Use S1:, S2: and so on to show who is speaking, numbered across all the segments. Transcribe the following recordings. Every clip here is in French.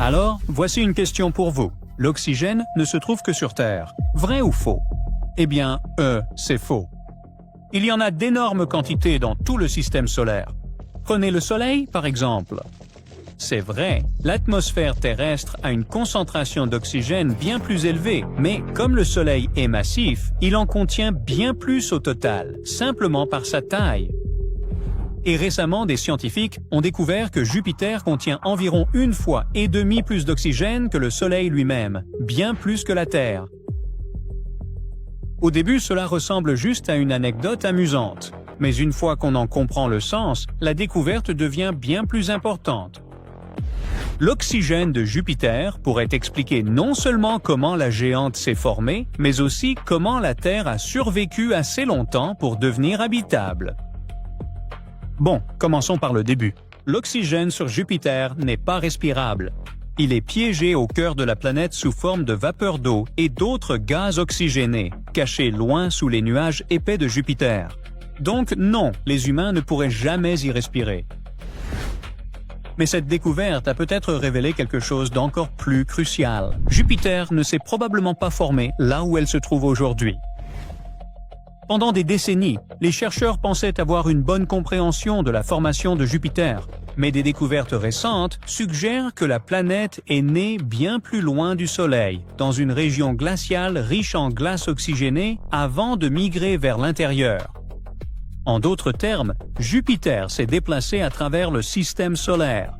S1: Alors, voici une question pour vous. L'oxygène ne se trouve que sur Terre. Vrai ou faux? Eh bien, c'est faux. Il y en a d'énormes quantités dans tout le système solaire. Prenez le Soleil, par exemple. C'est vrai, l'atmosphère terrestre a une concentration d'oxygène bien plus élevée, mais comme le Soleil est massif, il en contient bien plus au total, simplement par sa taille. Et récemment, des scientifiques ont découvert que Jupiter contient environ 1,5 fois plus d'oxygène que le Soleil lui-même, bien plus que la Terre. Au début, cela ressemble juste à une anecdote amusante, mais une fois qu'on en comprend le sens, la découverte devient bien plus importante. L'oxygène de Jupiter pourrait expliquer non seulement comment la géante s'est formée, mais aussi comment la Terre a survécu assez longtemps pour devenir habitable. Bon, commençons par le début. L'oxygène sur Jupiter n'est pas respirable. Il est piégé au cœur de la planète sous forme de vapeur d'eau et d'autres gaz oxygénés, cachés loin sous les nuages épais de Jupiter. Donc non, les humains ne pourraient jamais y respirer. Mais cette découverte a peut-être révélé quelque chose d'encore plus crucial. Jupiter ne s'est probablement pas formée là où elle se trouve aujourd'hui. Pendant des décennies, les chercheurs pensaient avoir une bonne compréhension de la formation de Jupiter, mais des découvertes récentes suggèrent que la planète est née bien plus loin du Soleil, dans une région glaciale riche en glace oxygénée avant de migrer vers l'intérieur. En d'autres termes, Jupiter s'est déplacé à travers le système solaire.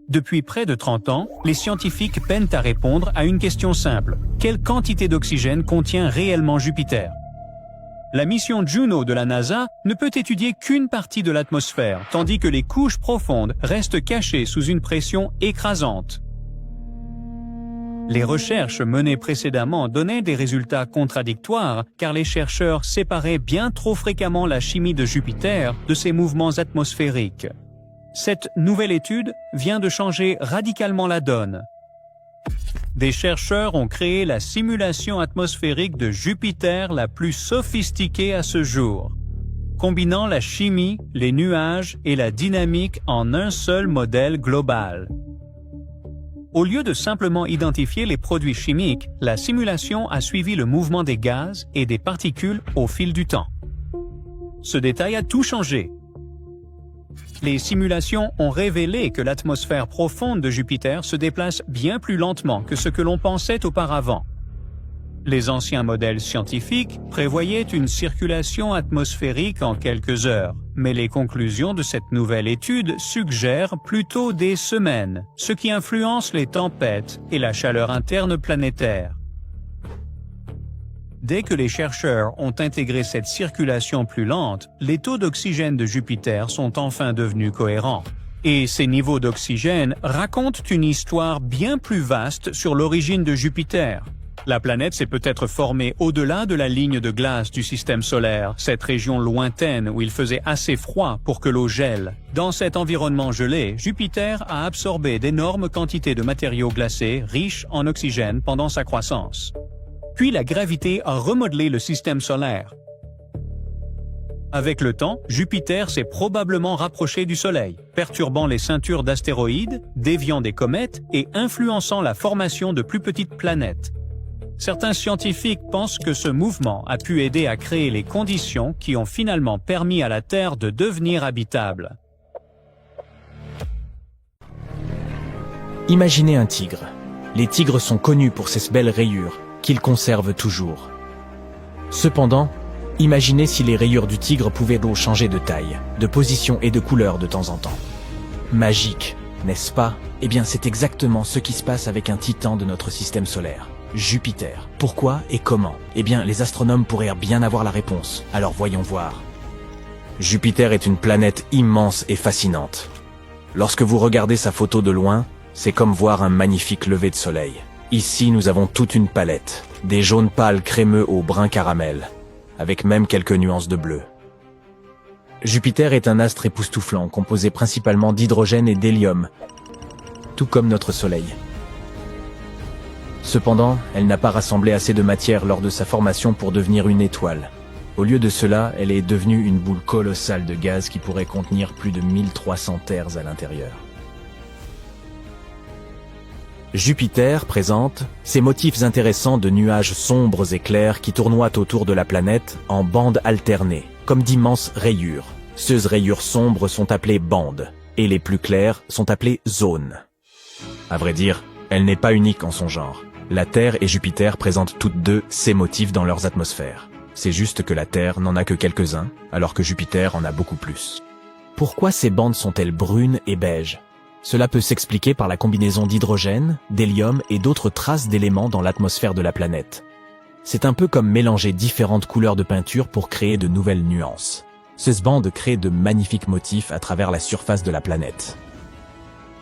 S1: Depuis près de 30 ans, les scientifiques peinent à répondre à une question simple. Quelle quantité d'oxygène contient réellement Jupiter? La mission Juno de la NASA ne peut étudier qu'une partie de l'atmosphère, tandis que les couches profondes restent cachées sous une pression écrasante. Les recherches menées précédemment donnaient des résultats contradictoires car les chercheurs séparaient bien trop fréquemment la chimie de Jupiter de ses mouvements atmosphériques. Cette nouvelle étude vient de changer radicalement la donne. Des chercheurs ont créé la simulation atmosphérique de Jupiter la plus sophistiquée à ce jour, combinant la chimie, les nuages et la dynamique en un seul modèle global. Au lieu de simplement identifier les produits chimiques, la simulation a suivi le mouvement des gaz et des particules au fil du temps. Ce détail a tout changé. Les simulations ont révélé que l'atmosphère profonde de Jupiter se déplace bien plus lentement que ce que l'on pensait auparavant. Les anciens modèles scientifiques prévoyaient une circulation atmosphérique en quelques heures, mais les conclusions de cette nouvelle étude suggèrent plutôt des semaines, ce qui influence les tempêtes et la chaleur interne planétaire. Dès que les chercheurs ont intégré cette circulation plus lente, les taux d'oxygène de Jupiter sont enfin devenus cohérents. Et ces niveaux d'oxygène racontent une histoire bien plus vaste sur l'origine de Jupiter. La planète s'est peut-être formée au-delà de la ligne de glace du système solaire, cette région lointaine où il faisait assez froid pour que l'eau gèle. Dans cet environnement gelé, Jupiter a absorbé d'énormes quantités de matériaux glacés riches en oxygène pendant sa croissance. Puis la gravité a remodelé le système solaire. Avec le temps, Jupiter s'est probablement rapproché du Soleil, perturbant les ceintures d'astéroïdes, déviant des comètes et influençant la formation de plus petites planètes. Certains scientifiques pensent que ce mouvement a pu aider à créer les conditions qui ont finalement permis à la Terre de devenir habitable.
S2: Imaginez un tigre. Les tigres sont connus pour ces belles rayures qu'ils conservent toujours. Cependant, imaginez si les rayures du tigre pouvaient changer de taille, de position et de couleur de temps en temps. Magique, n'est-ce pas? Eh bien, c'est exactement ce qui se passe avec un titan de notre système solaire, Jupiter. Pourquoi et comment? Eh bien, les astronomes pourraient bien avoir la réponse. Alors voyons voir. Jupiter est une planète immense et fascinante. Lorsque vous regardez sa photo de loin, c'est comme voir un magnifique lever de soleil. Ici, nous avons toute une palette, des jaunes pâles crémeux au brun caramel, avec même quelques nuances de bleu. Jupiter est un astre époustouflant, composé principalement d'hydrogène et d'hélium, tout comme notre Soleil. Cependant, elle n'a pas rassemblé assez de matière lors de sa formation pour devenir une étoile. Au lieu de cela, elle est devenue une boule colossale de gaz qui pourrait contenir plus de 1300 terres à l'intérieur. Jupiter présente ces motifs intéressants de nuages sombres et clairs qui tournoient autour de la planète en bandes alternées, comme d'immenses rayures. Ces rayures sombres sont appelées bandes, et les plus claires sont appelées zones. À vrai dire, elle n'est pas unique en son genre. La Terre et Jupiter présentent toutes deux ces motifs dans leurs atmosphères. C'est juste que la Terre n'en a que quelques-uns, alors que Jupiter en a beaucoup plus. Pourquoi ces bandes sont-elles brunes et beiges? Cela peut s'expliquer par la combinaison d'hydrogène, d'hélium et d'autres traces d'éléments dans l'atmosphère de la planète. C'est un peu comme mélanger différentes couleurs de peinture pour créer de nouvelles nuances. Ces bandes créent de magnifiques motifs à travers la surface de la planète.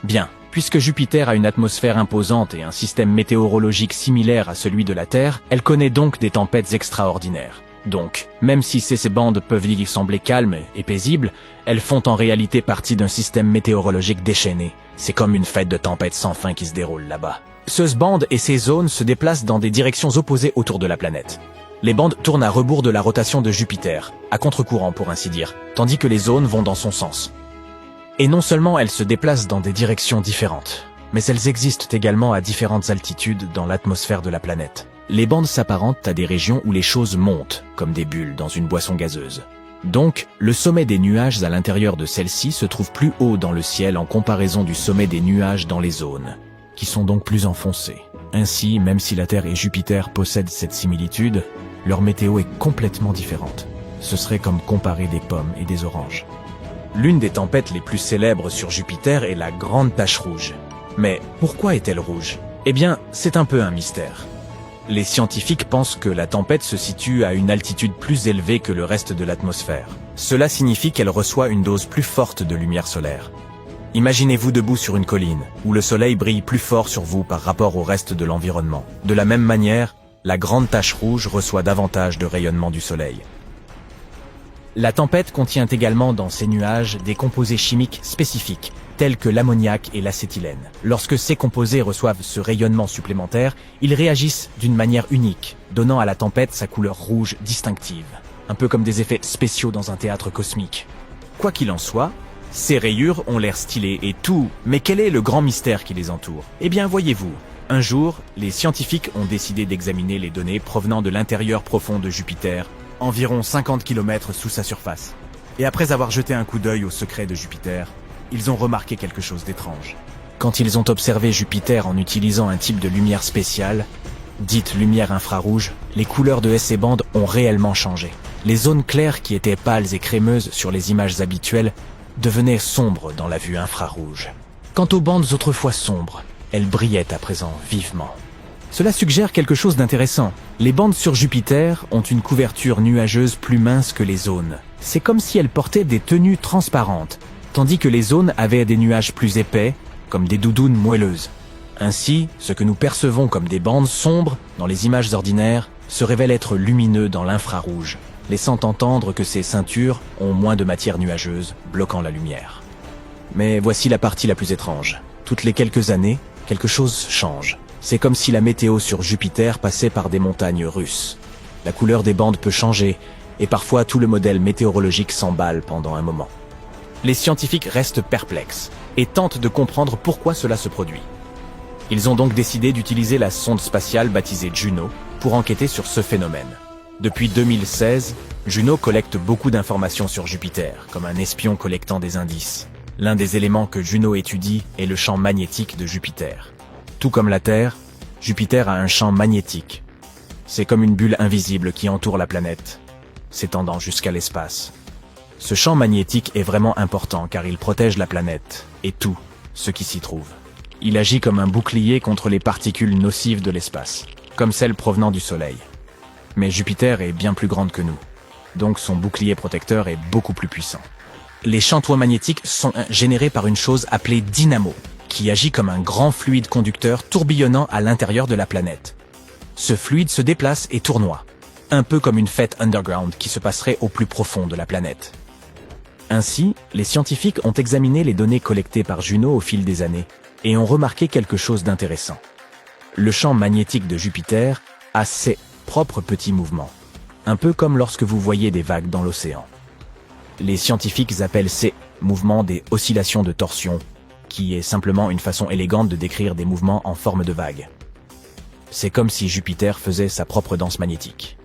S2: Bien, puisque Jupiter a une atmosphère imposante et un système météorologique similaire à celui de la Terre, elle connaît donc des tempêtes extraordinaires. Donc, même si ces bandes peuvent y sembler calmes et paisibles, elles font en réalité partie d'un système météorologique déchaîné. C'est comme une fête de tempêtes sans fin qui se déroule là-bas. Ces bandes et ces zones se déplacent dans des directions opposées autour de la planète. Les bandes tournent à rebours de la rotation de Jupiter, à contre-courant pour ainsi dire, tandis que les zones vont dans son sens. Et non seulement elles se déplacent dans des directions différentes, mais elles existent également à différentes altitudes dans l'atmosphère de la planète. Les bandes s'apparentent à des régions où les choses montent, comme des bulles dans une boisson gazeuse. Donc, le sommet des nuages à l'intérieur de celle-ci se trouve plus haut dans le ciel en comparaison du sommet des nuages dans les zones, qui sont donc plus enfoncées. Ainsi, même si la Terre et Jupiter possèdent cette similitude, leur météo est complètement différente. Ce serait comme comparer des pommes et des oranges. L'une des tempêtes les plus célèbres sur Jupiter est la Grande Tache Rouge. Mais pourquoi est-elle rouge? Eh bien, c'est un peu un mystère. Les scientifiques pensent que la tempête se situe à une altitude plus élevée que le reste de l'atmosphère. Cela signifie qu'elle reçoit une dose plus forte de lumière solaire. Imaginez-vous debout sur une colline, où le soleil brille plus fort sur vous par rapport au reste de l'environnement. De la même manière, la Grande Tache Rouge reçoit davantage de rayonnement du soleil. La tempête contient également dans ses nuages des composés chimiques spécifiques, tels que l'ammoniac et l'acétylène. Lorsque ces composés reçoivent ce rayonnement supplémentaire, ils réagissent d'une manière unique, donnant à la tempête sa couleur rouge distinctive, un peu comme des effets spéciaux dans un théâtre cosmique. Quoi qu'il en soit, ces rayures ont l'air stylées et tout, mais quel est le grand mystère qui les entoure? Eh bien, voyez-vous, un jour, les scientifiques ont décidé d'examiner les données provenant de l'intérieur profond de Jupiter, environ 50 km sous sa surface. Et après avoir jeté un coup d'œil au secret de Jupiter, ils ont remarqué quelque chose d'étrange. Quand ils ont observé Jupiter en utilisant un type de lumière spéciale, dite lumière infrarouge, les couleurs de ces bandes ont réellement changé. Les zones claires qui étaient pâles et crémeuses sur les images habituelles devenaient sombres dans la vue infrarouge. Quant aux bandes autrefois sombres, elles brillaient à présent vivement. Cela suggère quelque chose d'intéressant. Les bandes sur Jupiter ont une couverture nuageuse plus mince que les zones. C'est comme si elles portaient des tenues transparentes, tandis que les zones avaient des nuages plus épais, comme des doudounes moelleuses. Ainsi, ce que nous percevons comme des bandes sombres dans les images ordinaires se révèle être lumineux dans l'infrarouge, laissant entendre que ces ceintures ont moins de matière nuageuse, bloquant la lumière. Mais voici la partie la plus étrange. Toutes les quelques années, quelque chose change. C'est comme si la météo sur Jupiter passait par des montagnes russes. La couleur des bandes peut changer, et parfois tout le modèle météorologique s'emballe pendant un moment. Les scientifiques restent perplexes, et tentent de comprendre pourquoi cela se produit. Ils ont donc décidé d'utiliser la sonde spatiale baptisée Juno pour enquêter sur ce phénomène. Depuis 2016, Juno collecte beaucoup d'informations sur Jupiter, comme un espion collectant des indices. L'un des éléments que Juno étudie est le champ magnétique de Jupiter. Tout comme la Terre, Jupiter a un champ magnétique. C'est comme une bulle invisible qui entoure la planète, s'étendant jusqu'à l'espace. Ce champ magnétique est vraiment important car il protège la planète et tout ce qui s'y trouve. Il agit comme un bouclier contre les particules nocives de l'espace, comme celles provenant du Soleil. Mais Jupiter est bien plus grande que nous, donc son bouclier protecteur est beaucoup plus puissant. Les champs magnétiques sont générés par une chose appelée dynamo, qui agit comme un grand fluide conducteur tourbillonnant à l'intérieur de la planète. Ce fluide se déplace et tournoie, un peu comme une fête underground qui se passerait au plus profond de la planète. Ainsi, les scientifiques ont examiné les données collectées par Juno au fil des années et ont remarqué quelque chose d'intéressant. Le champ magnétique de Jupiter a ses propres petits mouvements, un peu comme lorsque vous voyez des vagues dans l'océan. Les scientifiques appellent ces mouvements des oscillations de torsion, qui est simplement une façon élégante de décrire des mouvements en forme de vagues. C'est comme si Jupiter faisait sa propre danse magnétique.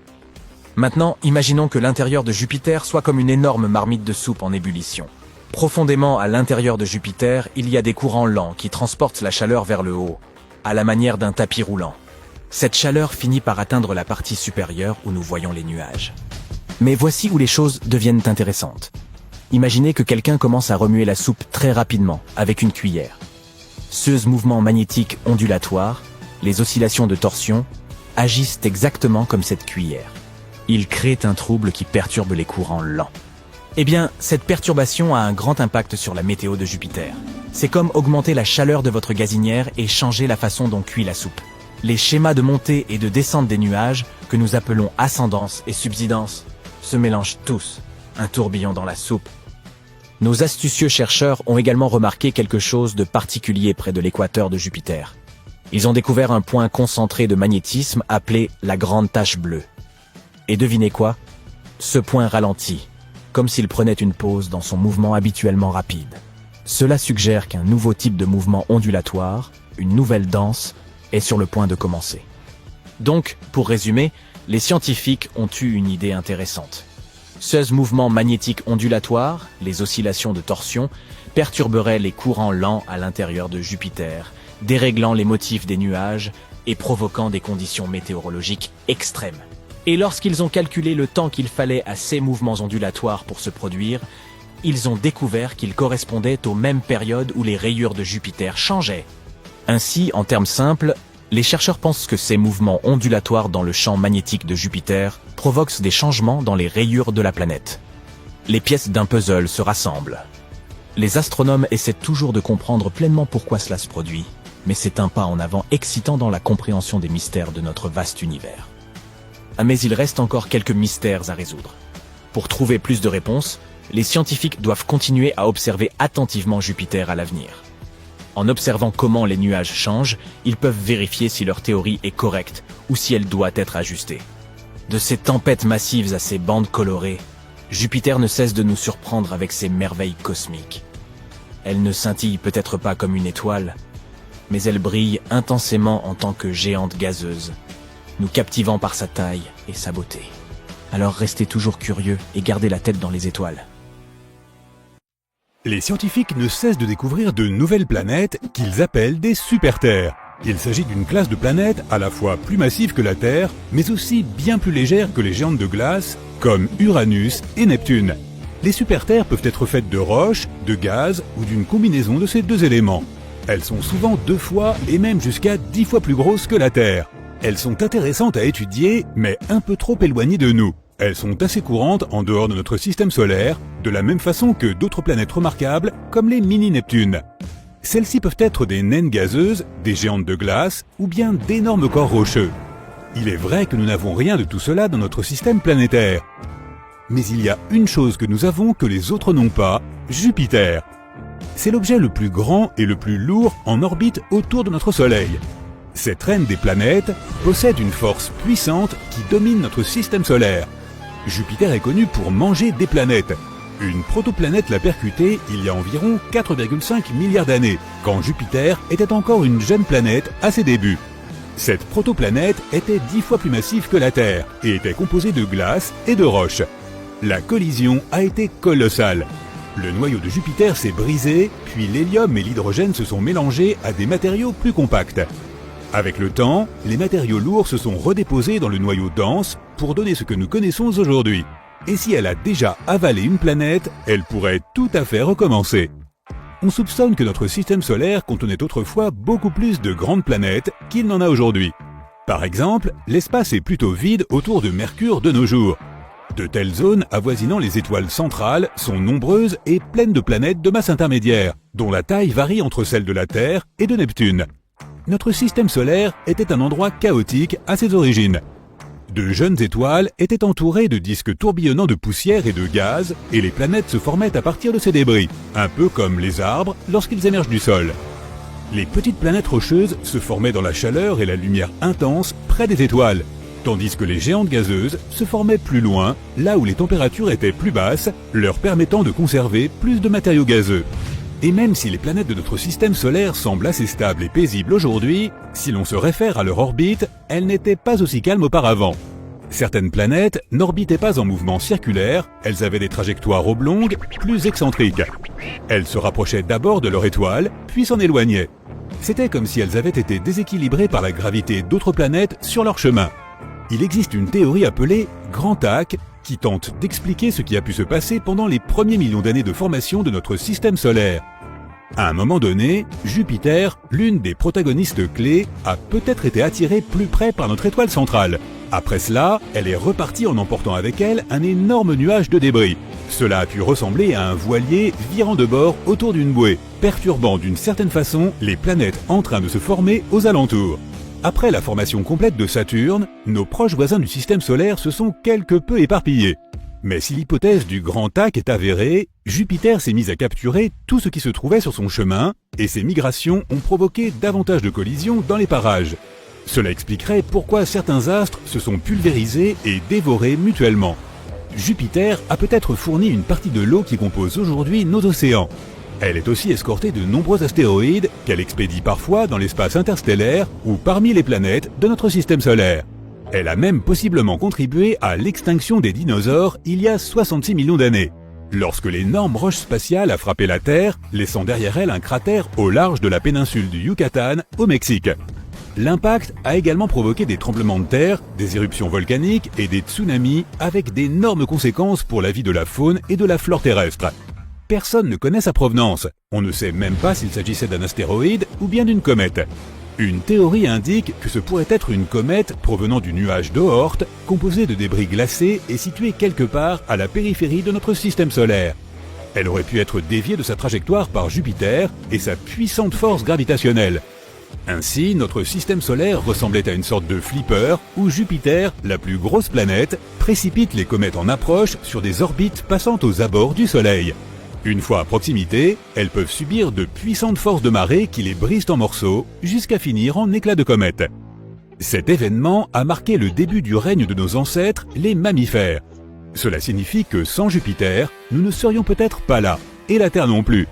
S2: Maintenant, imaginons que l'intérieur de Jupiter soit comme une énorme marmite de soupe en ébullition. Profondément à l'intérieur de Jupiter, il y a des courants lents qui transportent la chaleur vers le haut, à la manière d'un tapis roulant. Cette chaleur finit par atteindre la partie supérieure où nous voyons les nuages. Mais voici où les choses deviennent intéressantes. Imaginez que quelqu'un commence à remuer la soupe très rapidement, avec une cuillère. Ce mouvement magnétique ondulatoire, les oscillations de torsion, agissent exactement comme cette cuillère. Ils créent un trouble qui perturbe les courants lents. Eh bien, cette perturbation a un grand impact sur la météo de Jupiter. C'est comme augmenter la chaleur de votre gazinière et changer la façon dont cuit la soupe. Les schémas de montée et de descente des nuages, que nous appelons ascendance et subsidence, se mélangent tous, un tourbillon dans la soupe. Nos astucieux chercheurs ont également remarqué quelque chose de particulier près de l'équateur de Jupiter. Ils ont découvert un point concentré de magnétisme appelé la grande tache bleue. Et devinez quoi? Ce point ralentit, comme s'il prenait une pause dans son mouvement habituellement rapide. Cela suggère qu'un nouveau type de mouvement ondulatoire, une nouvelle danse, est sur le point de commencer. Donc, pour résumer, les scientifiques ont eu une idée intéressante. Ce mouvement magnétique ondulatoire, les oscillations de torsion, perturberaient les courants lents à l'intérieur de Jupiter, déréglant les motifs des nuages et provoquant des conditions météorologiques extrêmes. Et lorsqu'ils ont calculé le temps qu'il fallait à ces mouvements ondulatoires pour se produire, ils ont découvert qu'ils correspondaient aux mêmes périodes où les rayures de Jupiter changeaient. Ainsi, en termes simples, les chercheurs pensent que ces mouvements ondulatoires dans le champ magnétique de Jupiter provoquent des changements dans les rayures de la planète. Les pièces d'un puzzle se rassemblent. Les astronomes essaient toujours de comprendre pleinement pourquoi cela se produit, mais c'est un pas en avant excitant dans la compréhension des mystères de notre vaste univers. Mais il reste encore quelques mystères à résoudre. Pour trouver plus de réponses, les scientifiques doivent continuer à observer attentivement Jupiter à l'avenir. En observant comment les nuages changent, ils peuvent vérifier si leur théorie est correcte ou si elle doit être ajustée. De ces tempêtes massives à ces bandes colorées, Jupiter ne cesse de nous surprendre avec ses merveilles cosmiques. Elle ne scintille peut-être pas comme une étoile, mais elle brille intensément en tant que géante gazeuse, nous captivant par sa taille et sa beauté. Alors restez toujours curieux et gardez la tête dans les étoiles.
S3: Les scientifiques ne cessent de découvrir de nouvelles planètes qu'ils appellent des super-terres. Il s'agit d'une classe de planètes à la fois plus massive que la Terre, mais aussi bien plus légère que les géantes de glace, comme Uranus et Neptune. Les super-terres peuvent être faites de roches, de gaz ou d'une combinaison de ces deux éléments. Elles sont souvent 2 fois et même jusqu'à 10 fois plus grosses que la Terre. Elles sont intéressantes à étudier, mais un peu trop éloignées de nous. Elles sont assez courantes en dehors de notre système solaire, de la même façon que d'autres planètes remarquables, comme les mini-Neptunes. Celles-ci peuvent être des naines gazeuses, des géantes de glace, ou bien d'énormes corps rocheux. Il est vrai que nous n'avons rien de tout cela dans notre système planétaire. Mais il y a une chose que nous avons que les autres n'ont pas, Jupiter. C'est l'objet le plus grand et le plus lourd en orbite autour de notre Soleil. Cette reine des planètes possède une force puissante qui domine notre système solaire. Jupiter est connu pour manger des planètes. Une protoplanète l'a percutée il y a environ 4,5 milliards d'années, quand Jupiter était encore une jeune planète à ses débuts. Cette protoplanète était 10 fois plus massive que la Terre et était composée de glace et de roches. La collision a été colossale. Le noyau de Jupiter s'est brisé, puis l'hélium et l'hydrogène se sont mélangés à des matériaux plus compacts. Avec le temps, les matériaux lourds se sont redéposés dans le noyau dense pour donner ce que nous connaissons aujourd'hui. Et si elle a déjà avalé une planète, elle pourrait tout à fait recommencer. On soupçonne que notre système solaire contenait autrefois beaucoup plus de grandes planètes qu'il n'en a aujourd'hui. Par exemple, l'espace est plutôt vide autour de Mercure de nos jours. De telles zones avoisinant les étoiles centrales sont nombreuses et pleines de planètes de masse intermédiaire, dont la taille varie entre celle de la Terre et de Neptune. Notre système solaire était un endroit chaotique à ses origines. De jeunes étoiles étaient entourées de disques tourbillonnants de poussière et de gaz, et les planètes se formaient à partir de ces débris, un peu comme les arbres lorsqu'ils émergent du sol. Les petites planètes rocheuses se formaient dans la chaleur et la lumière intense près des étoiles, tandis que les géantes gazeuses se formaient plus loin, là où les températures étaient plus basses, leur permettant de conserver plus de matériaux gazeux. Et même si les planètes de notre système solaire semblent assez stables et paisibles aujourd'hui, si l'on se réfère à leur orbite, elles n'étaient pas aussi calmes auparavant. Certaines planètes n'orbitaient pas en mouvement circulaire, elles avaient des trajectoires oblongues, plus excentriques. Elles se rapprochaient d'abord de leur étoile, puis s'en éloignaient. C'était comme si elles avaient été déséquilibrées par la gravité d'autres planètes sur leur chemin. Il existe une théorie appelée Grand Tac qui tente d'expliquer ce qui a pu se passer pendant les premiers millions d'années de formation de notre système solaire. À un moment donné, Jupiter, l'une des protagonistes clés, a peut-être été attirée plus près par notre étoile centrale. Après cela, elle est repartie en emportant avec elle un énorme nuage de débris. Cela a pu ressembler à un voilier virant de bord autour d'une bouée, perturbant d'une certaine façon les planètes en train de se former aux alentours. Après la formation complète de Saturne, nos proches voisins du système solaire se sont quelque peu éparpillés. Mais si l'hypothèse du Grand Tac est avérée, Jupiter s'est mis à capturer tout ce qui se trouvait sur son chemin, et ces migrations ont provoqué davantage de collisions dans les parages. Cela expliquerait pourquoi certains astres se sont pulvérisés et dévorés mutuellement. Jupiter a peut-être fourni une partie de l'eau qui compose aujourd'hui nos océans. Elle est aussi escortée de nombreux astéroïdes qu'elle expédie parfois dans l'espace interstellaire ou parmi les planètes de notre système solaire. Elle a même possiblement contribué à l'extinction des dinosaures il y a 66 millions d'années, lorsque l'énorme roche spatiale a frappé la Terre, laissant derrière elle un cratère au large de la péninsule du Yucatan, au Mexique. L'impact a également provoqué des tremblements de terre, des éruptions volcaniques et des tsunamis avec d'énormes conséquences pour la vie de la faune et de la flore terrestre. Personne ne connaît sa provenance, on ne sait même pas s'il s'agissait d'un astéroïde ou bien d'une comète. Une théorie indique que ce pourrait être une comète provenant du nuage d'Oort, composé de débris glacés et situé quelque part à la périphérie de notre système solaire. Elle aurait pu être déviée de sa trajectoire par Jupiter et sa puissante force gravitationnelle. Ainsi, notre système solaire ressemblait à une sorte de flipper où Jupiter, la plus grosse planète, précipite les comètes en approche sur des orbites passant aux abords du Soleil. Une fois à proximité, elles peuvent subir de puissantes forces de marée qui les brisent en morceaux jusqu'à finir en éclats de comètes. Cet événement a marqué le début du règne de nos ancêtres, les mammifères. Cela signifie que sans Jupiter, nous ne serions peut-être pas là, et la Terre non plus.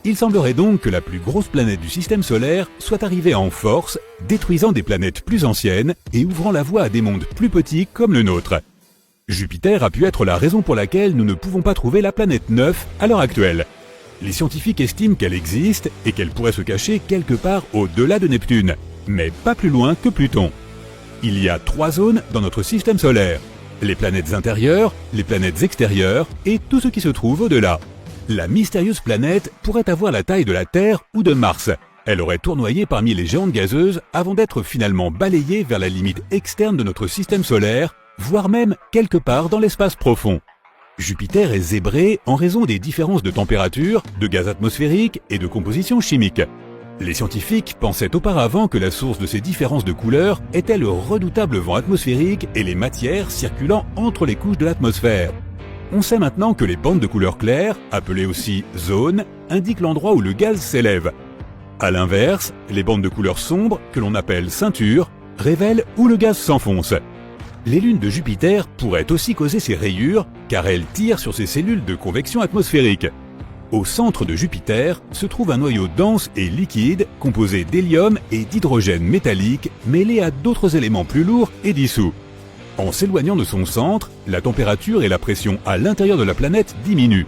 S3: Il semblerait donc que la plus grosse planète du système solaire soit arrivée en force, détruisant des planètes plus anciennes et ouvrant la voie à des mondes plus petits comme le nôtre. Jupiter a pu être la raison pour laquelle nous ne pouvons pas trouver la planète 9 à l'heure actuelle. Les scientifiques estiment qu'elle existe et qu'elle pourrait se cacher quelque part au-delà de Neptune, mais pas plus loin que Pluton. Il y a 3 zones dans notre système solaire: les planètes intérieures, les planètes extérieures et tout ce qui se trouve au-delà. La mystérieuse planète pourrait avoir la taille de la Terre ou de Mars. Elle aurait tournoyé parmi les géantes gazeuses avant d'être finalement balayée vers la limite externe de notre système solaire, voire même quelque part dans l'espace profond. Jupiter est zébré en raison des différences de température, de gaz atmosphérique et de composition chimique. Les scientifiques pensaient auparavant que la source de ces différences de couleurs était le redoutable vent atmosphérique et les matières circulant entre les couches de l'atmosphère. On sait maintenant que les bandes de couleur claire, appelées aussi zones, indiquent l'endroit où le gaz s'élève. À l'inverse, les bandes de couleur sombre, que l'on appelle ceintures, révèlent où le gaz s'enfonce. Les lunes de Jupiter pourraient aussi causer ces rayures, car elles tirent sur ces cellules de convection atmosphérique. Au centre de Jupiter se trouve un noyau dense et liquide, composé d'hélium et d'hydrogène métallique, mêlés à d'autres éléments plus lourds et dissous. En s'éloignant de son centre, la température et la pression à l'intérieur de la planète diminuent.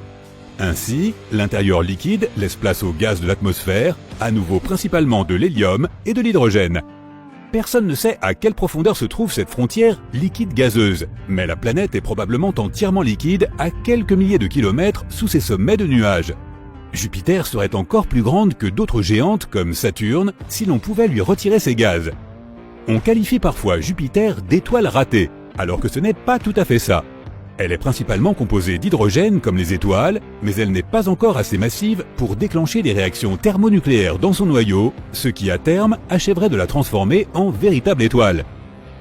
S3: Ainsi, l'intérieur liquide laisse place au gaz de l'atmosphère, à nouveau principalement de l'hélium et de l'hydrogène. Personne ne sait à quelle profondeur se trouve cette frontière liquide-gazeuse, mais la planète est probablement entièrement liquide à quelques milliers de kilomètres sous ses sommets de nuages. Jupiter serait encore plus grande que d'autres géantes comme Saturne si l'on pouvait lui retirer ses gaz. On qualifie parfois Jupiter d'étoile ratée, alors que ce n'est pas tout à fait ça. Elle est principalement composée d'hydrogène comme les étoiles, mais elle n'est pas encore assez massive pour déclencher des réactions thermonucléaires dans son noyau, ce qui à terme achèverait de la transformer en véritable étoile.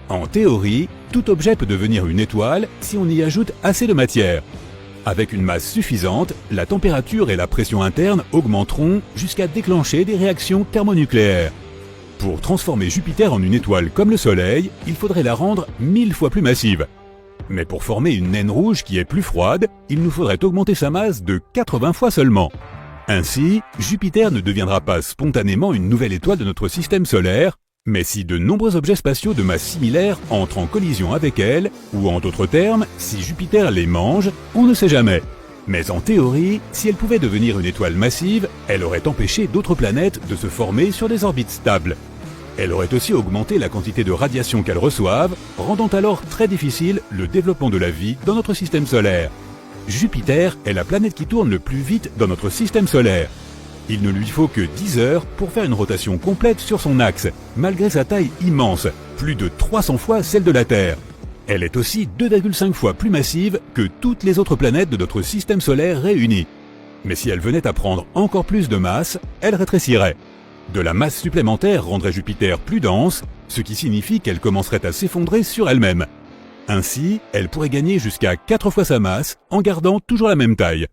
S3: En théorie, tout objet peut devenir une étoile si on y ajoute assez de matière. Avec une masse suffisante, la température et la pression interne augmenteront jusqu'à déclencher des réactions thermonucléaires. Pour transformer Jupiter en une étoile comme le Soleil, il faudrait la rendre 1000 fois plus massive. Mais pour former une naine rouge qui est plus froide, il nous faudrait augmenter sa masse de 80 fois seulement. Ainsi, Jupiter ne deviendra pas spontanément une nouvelle étoile de notre système solaire, mais si de nombreux objets spatiaux de masse similaire entrent en collision avec elle, ou en d'autres termes, si Jupiter les mange, on ne sait jamais. Mais en théorie, si elle pouvait devenir une étoile massive, elle aurait empêché d'autres planètes de se former sur des orbites stables. Elle aurait aussi augmenté la quantité de radiation qu'elles reçoivent, rendant alors très difficile le développement de la vie dans notre système solaire. Jupiter est la planète qui tourne le plus vite dans notre système solaire. Il ne lui faut que 10 heures pour faire une rotation complète sur son axe, malgré sa taille immense, plus de 300 fois celle de la Terre. Elle est aussi 2,5 fois plus massive que toutes les autres planètes de notre système solaire réunies. Mais si elle venait à prendre encore plus de masse, elle rétrécirait. De la masse supplémentaire rendrait Jupiter plus dense, ce qui signifie qu'elle commencerait à s'effondrer sur elle-même. Ainsi, elle pourrait gagner jusqu'à 4 fois sa masse en gardant toujours la même taille.